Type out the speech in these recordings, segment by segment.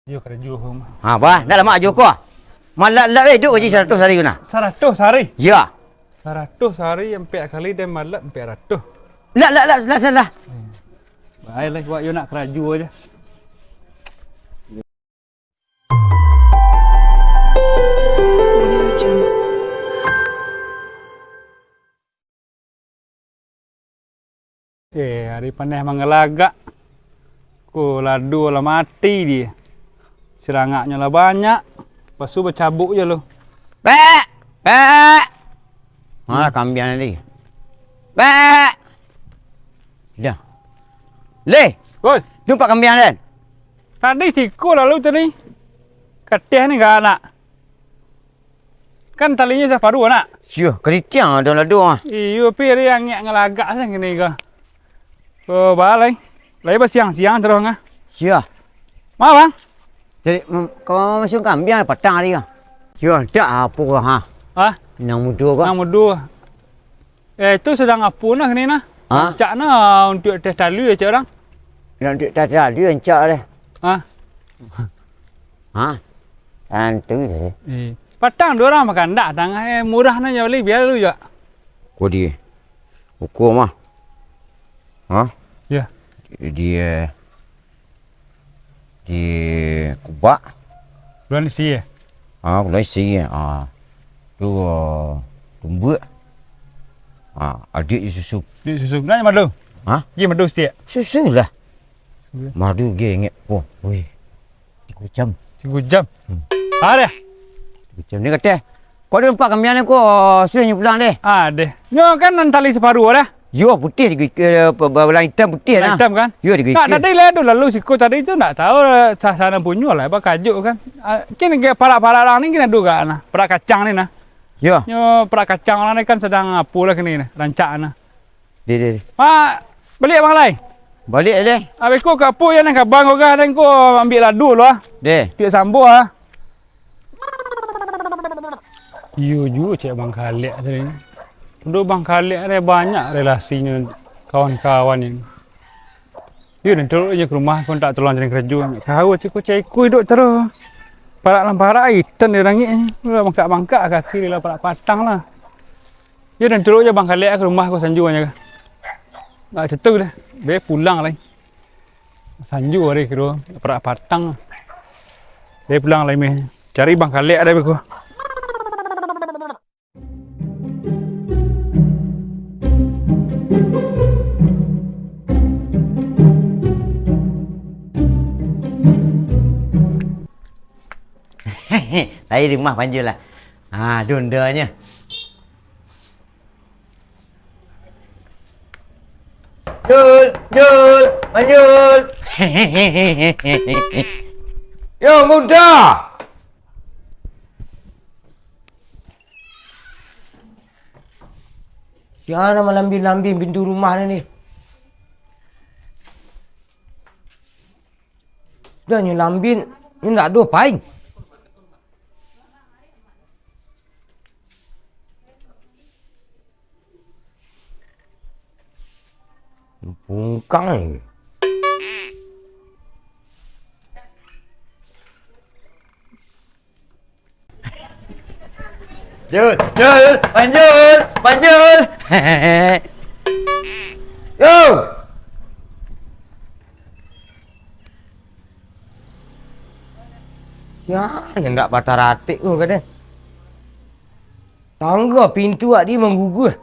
Yo kerja home. Ha bah, dah lama joko. Malat duk je 100 hari guna. 100 hari. Ya. 100 hari empat kali dan malat 400. Lah salah. Baiklah buat yo nak keraju aja. Hari panas mengelagak. Ladu lah mati dia. Serangaknya lah banyak. Lepas tu bercabuk je lu. Bek. Bek. Malah kambian tadi. Bek. Dah. Le, Oi, jumpa kambian kan? tadi siku lalu tadi. Ketih ni enggak nak. Kan talinya separuh nak. Syuh, keritiang ada ladu ah. Iyo pi yang ngelagak sah gini ke. Oh, balai. Lai ba siang-siang terus ngah. Syuh. Ma bang. Jadi kau masuk kambian petang hari kan? Syuh, tak apa ha. Ah, Nang muda kau. nang mudu. Itu sedang apa nak ni nah? Ha? Cak na untuk teh talu ya cak orang. Nanti tak dia encak deh. Ah. Ha? Antu deh. Patang dua orang makan dak tang murah na beli biar lu ya. Kau dia. Hukum ah. Ha? Ya. Dia di Kubak. Bulan isi ya. Mulai sih tu tumbuk. Adik susu. Di susu nanya madu. Ha? Ye madu setiap. Susu lah. Madu gengek. Oh, weh. 3 jam. 3 jam. Ada. 3 jam ni kata. Kau ada empat kambian aku sudah pulang deh. Ada. Nyo kan nantali separuh dah. Yo putih berwarna hitam putih nah. Hitam kan? Yo di Nak tadi lah lalu siku tadi tu nak tahu sasana punya lah apa kajuk kan. Kini ke para-para orang ni kena duga nah. Para kacang ni nah. Yo. Nyo para kacang orang ni kan sedang apa lah kini nah, rancak nah. Di. Ma beli abang lain. Balik deh. Habis ku ke apa yang nak abang kau kan ku ambil ladu lu ah. Deh. Tiap sambo ah. Yo cik bang Khalid tadi. Dua bang Khalid ada banyak relasinya kawan-kawan yang. Yo dan terus je ke rumah pun tak tolong jadi kerja. Kau cik ku duduk terus. Parak lampara ikan dia rangit ni. Bangkak-bangkak kaki dia lah parak patang lah. Yo dan terus je bang Khalid ke rumah aku sanju aja. Tak cetuk dah. Dia pulang lagi. Sanju hari kedua parak patang. Dia pulang lagi meh. Cari bang Khalid ada aku. Dari rumah panjul lah. Dundanya. Jul, panjul. Yo, muda. Siapa nama lambi-lambi pintu rumah ni? Dah ni lambi ni nak dua paing. Pungkang ni. Jul, panjul. Yo. Siapa yang nak patah ratik tu kata? Tangga pintu dia menggugah.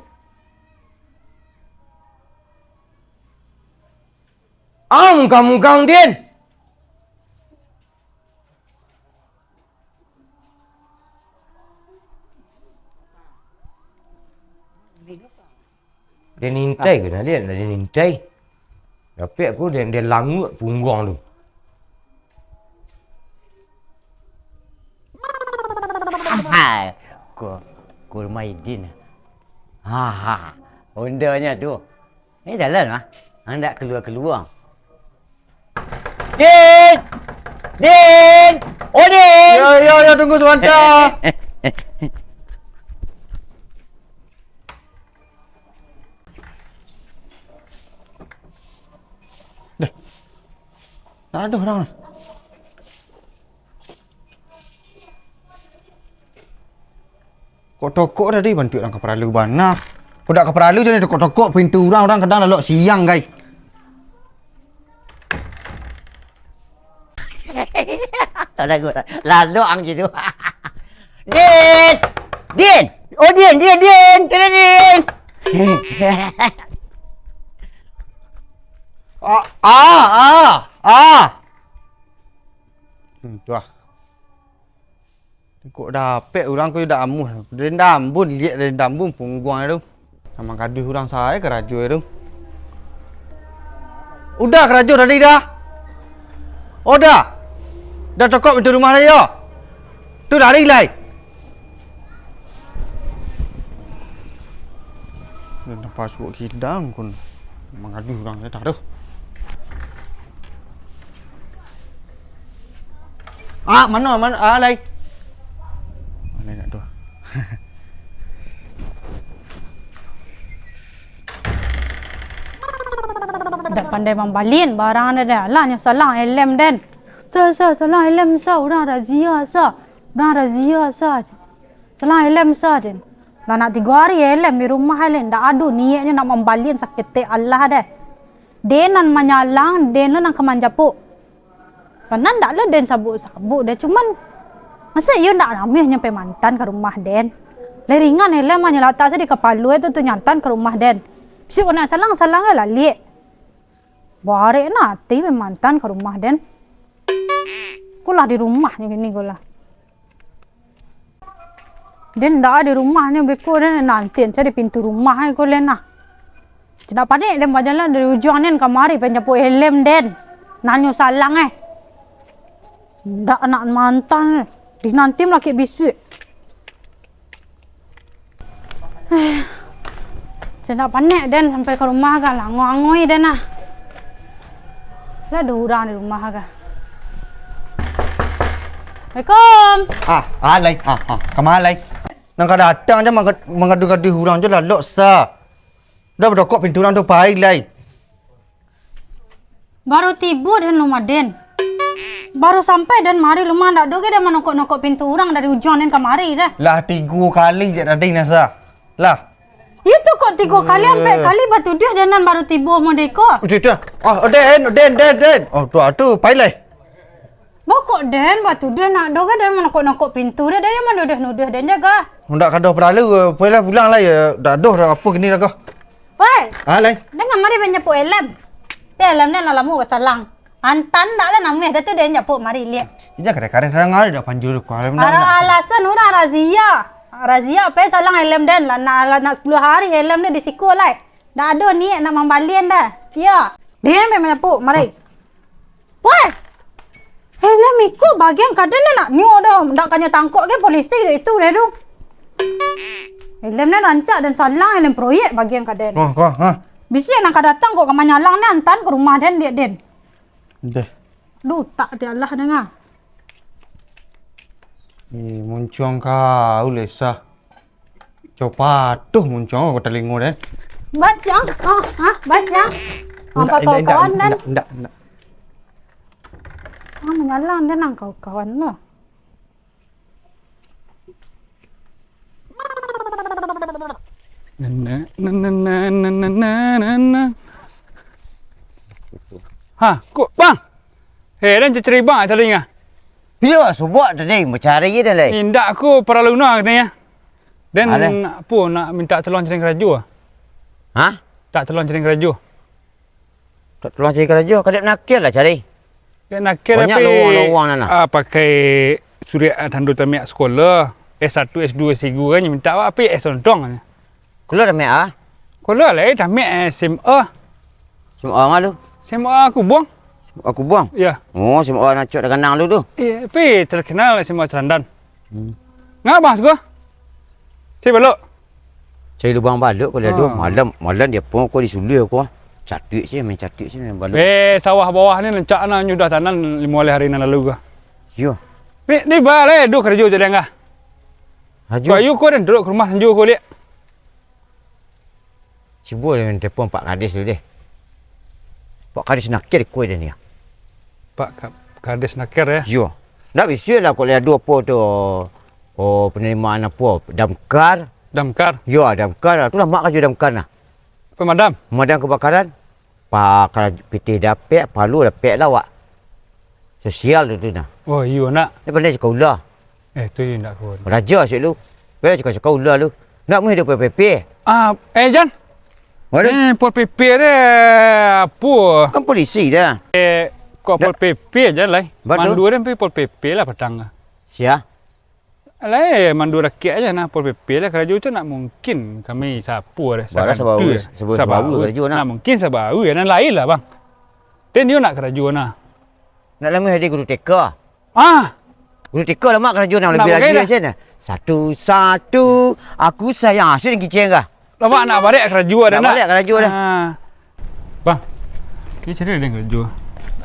Kamu Kang Din. Dia nintai ke dah lihat dia nintai. Tapi aku dia langut punggung tu. Ku Maidin. Ondanya tu. Ni dalam ah. Hendak keluar. Din! Oh, Din! Yo tunggu sebentar. Tak ada orang. Kok tokok tadi bantu orang keperalu bana. Kau dak keperalu jadi tokok pintu orang kadang lalok siang guys. Ada gue lalu ang gitu. Din, Din, oh Din. Tu ah. Kok dapet orang kau dak amuh. Dendam bun lihat dendam bun pungguang itu. Sama gaduh orang saya keraju itu. Udah keraju tadi dah. Oh dah. Dah tokok pintu rumah dia. Tu lari lai. Nampak sebut kidang kun. Mengadu orang saya dah tu. Mana lai. Mana nak tu. Dah pandai membalin barang ada lah nya salang elem den. Salang elem orang razia Orang razia Salang elem den. Lah nak 3 hari elem di rumah len dak adu niatnya nak membalin sakit Allah deh. Denan menyalang, denan nak kemanjapuk. Panan dak le den sabuk deh cuman masa you nak ramai nyampe mantan ke rumah den. Leringan elem hanya letak saya di kepala itu tu nyantan ke rumah den. Bisik nak salang lah liek. Barek nanti mantan ke rumah den. Kulah di rumahnya gini kulah. Den dah di rumahnya beku den nanti cari pintu rumah aku lena. Tidak panik den berjalan dari ujung den kamari penjapu helm den. Nanyo salang Ndak anak mantan di nanti laki bisu. Tidak panik den sampai ke rumah kan lah ngoi den lah. Lah ada orang di rumah kah? Assalamualaikum. Lai. Kemana lai? Nang datang je mengadu-gadu orang je lah lok sa. Dah bertokok pintu orang tu baik lai. Baru tiba dan rumah den. Baru sampai dan mari rumah ndak doge dan menokok-nokok pintu orang dari ujung dan kemari dah. Lah 3 kali je tadi nasa. Lah. Itu kok 3 kali sampai kali batu dia dan baru tiba modeko. Udah. Den. Oh tu pai lai. Bokok den batu dia nak doge dan menokok-nokok pintu dia yang menuduh-nuduh dan jaga. Ndak kada perlu pulang lai dah doh dah apa gini dah kau. Wei. Lai. Dengan mari penyapu elem. Elem ni lalamu wasalang. Antan dak lah namanya dah tu dia nyapu mari lihat. Ija kadang-kadang orang ada dah panjul ku alam alasan orang razia apa salang elem den lah nak 10 hari elem dia di siku lai. Dah ada niat nak membalin dah. Ya. Dia memang nyapu mari. Wei. Elem ikut bagian kadang nak nyu dah. Dak kanya tangkap ke polisi dah itu dah tu. Elem ni rancak dan salang elem proyek bagian kadang. Bisik nak datang kok kamar nyalang ni antan ke rumah den dia den. Deh. Duh tak dia Allah dengar. Muncung kau lesa. Coba tuh muncung kau telingo deh. Baca. Baca. Apa kawan dan? Ndak. Menyalang dia nang kawan lah. Kok bang? Dan cari bang cari ngah. Bila sebut tadi mencari dia lai. Indak aku para luna katanya. Dan apa nak minta tolong cari kerja? Tak tolong cari kerja. Tak tolong cari kerja, kadang nakil lah cari. Nakil banyak lowong-lowong nana. Pakai surat tanda tamat sekolah. S1, S2, S3 kan minta apa S1 kan. Keluar tamat Keluar lah tamat SMA. SMA malu. SMA aku buang. Aku buang? Ya. Oh, SMA nak cok dah kenal lu tu. Tapi terkenal SMA Cerandan. Ngapa gua? Cik balok. Cik lu buang balok kalau ada malam dia pun kau disulir aku. Catuk je main balok. Sawah bawah ni lencak na nyudah tanan 5 hari nan lalu gua. Yo. Ni bale duk kerja jadi enggak. Haju. Ayu kau dan duduk ke rumah sanju kau lihat. Sibuk dengan telefon Pak Kadis dulu deh. Pak Kadis nakir kau dah ni. Pak Kadis nakir ya. Yo. Dah bisa lah kalau ada apa tu Oh, penerimaan apa? Damkar? Damkar. Ya, damkar. Itulah mak kerja damkar lah. Pemadam. Pemadam kebakaran. Kalau PT dapat, palu dapat lah wak. Sosial tu nah. Oh, you nak. Ni pandai cakap ular. Tu you nak kau. Raja asyik lu. Bila cakap ular lu. Nak mesti hidup PP. Jan. Mana? Pol PP dia apa? Kan polisi dah. Kau pol PP aja lah. Betul. Mandu dia pergi pol PP lah petang. Sia. Lah, mandu rakyat aja nah pol PP lah. Kerja tu nak mungkin kami sapu dah. Baru sebaru kerja nak. Nak mungkin sebaru ya, lain lah bang. Dan you nak kerja nah. Nak lama hari guru TK. Guru TK lah mak kerja nak lebih lagi macam mana? Satu-satu aku sayang asyik kiceng kah? Lama nak balik kerja dah nak. Nak balik kerja dah. Bang. Ni cerita dia kerja.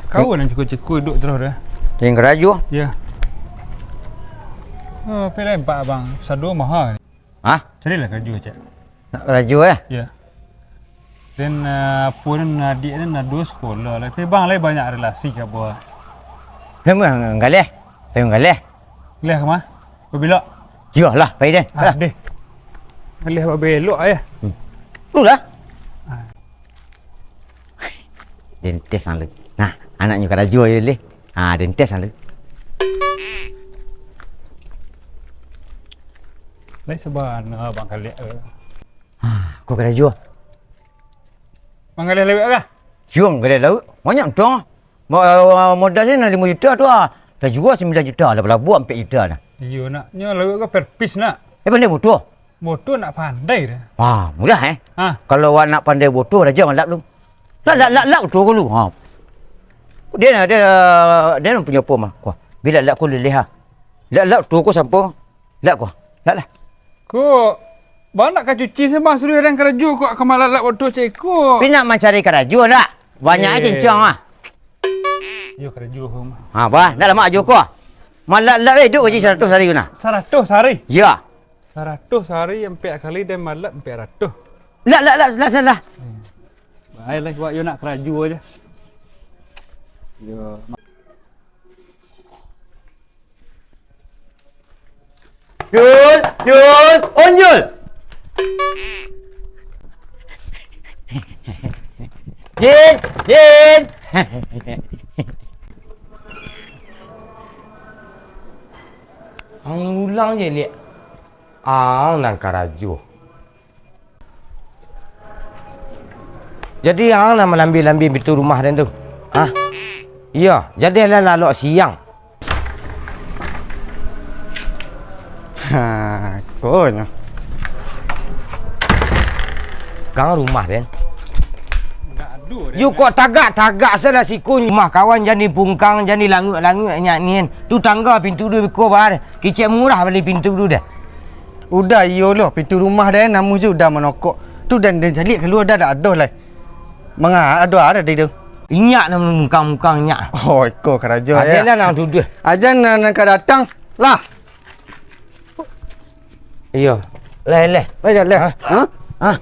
Kau nak cukup-cukup duduk terus dah. Yang kerja? Ya. Pilih empat bang. Sadu mahal. Carilah kerja cak. Nak kerja Ya. Dan pun adik ni nak dua sekolah lah. Tapi bang lain banyak relasi ke apa? Lama galeh. Tengok galeh. Leh ke mah? Berbelok. Yalah, baik dan. Deh. Leh berbelok ya. Itulah. Dentes sang lu. Nah, anaknya kerja je leh. Dentes sang lu. Lain seban bang kali. Kau kerja. Bang kali lewat ke? Jom kerja laut. Banyak tu. Modal saya nak 5 juta tu dah jual 9 juta dah buat 4 juta dah. Iyo nak. Nyo lewat ke per piece nak. Pandai bodoh. Motor nak pandai dah. Mudah Kalau awak nak pandai bodoh dah jangan lap lu. Lap bodoh kau lu. Dia nak punya apa mah. Bila lap kau leleh Lap tu kau sampai. Lap kau. Lap lah. Kau bang nak cuci sembang suruh dan kerja kau akan malah lap bodoh cik kau. Tapi nak mencari kerja tak? Banyak cincang Yo kerja kau mah. Bah, dah lama aja kau. Malah lap duk gaji 100 hari guna. 100 hari. Ya. 100 hari yang 4 kali dan malam 400. Lah. Baiklah buat you nak kerja aja. Yo. Jul, Jul. Jin. Ang ulang je lihat. Ang nak kerja. Jadi ang nak melambi-lambi pintu rumah dan tu. Iya, jadi lah lalu siang. Kau Gang rumah dan. Gaduh dah. You kok tagak salah siku rumah kawan jadi pungkang jadi langut-langut nyak ni. Tu tangga pintu tu ko bar. Kicik murah beli pintu tu dah. udah iyo loh pintu rumah dia namu je udah menokok. Tu dan jadi keluar dah ada lah. Mengah ada di tu. Inyak nak mungkang-mungkang nyak. Oh, kau kerja ya. Ada lah nak duduk. Ajan nak datang lah. Iya. Leh. Lah.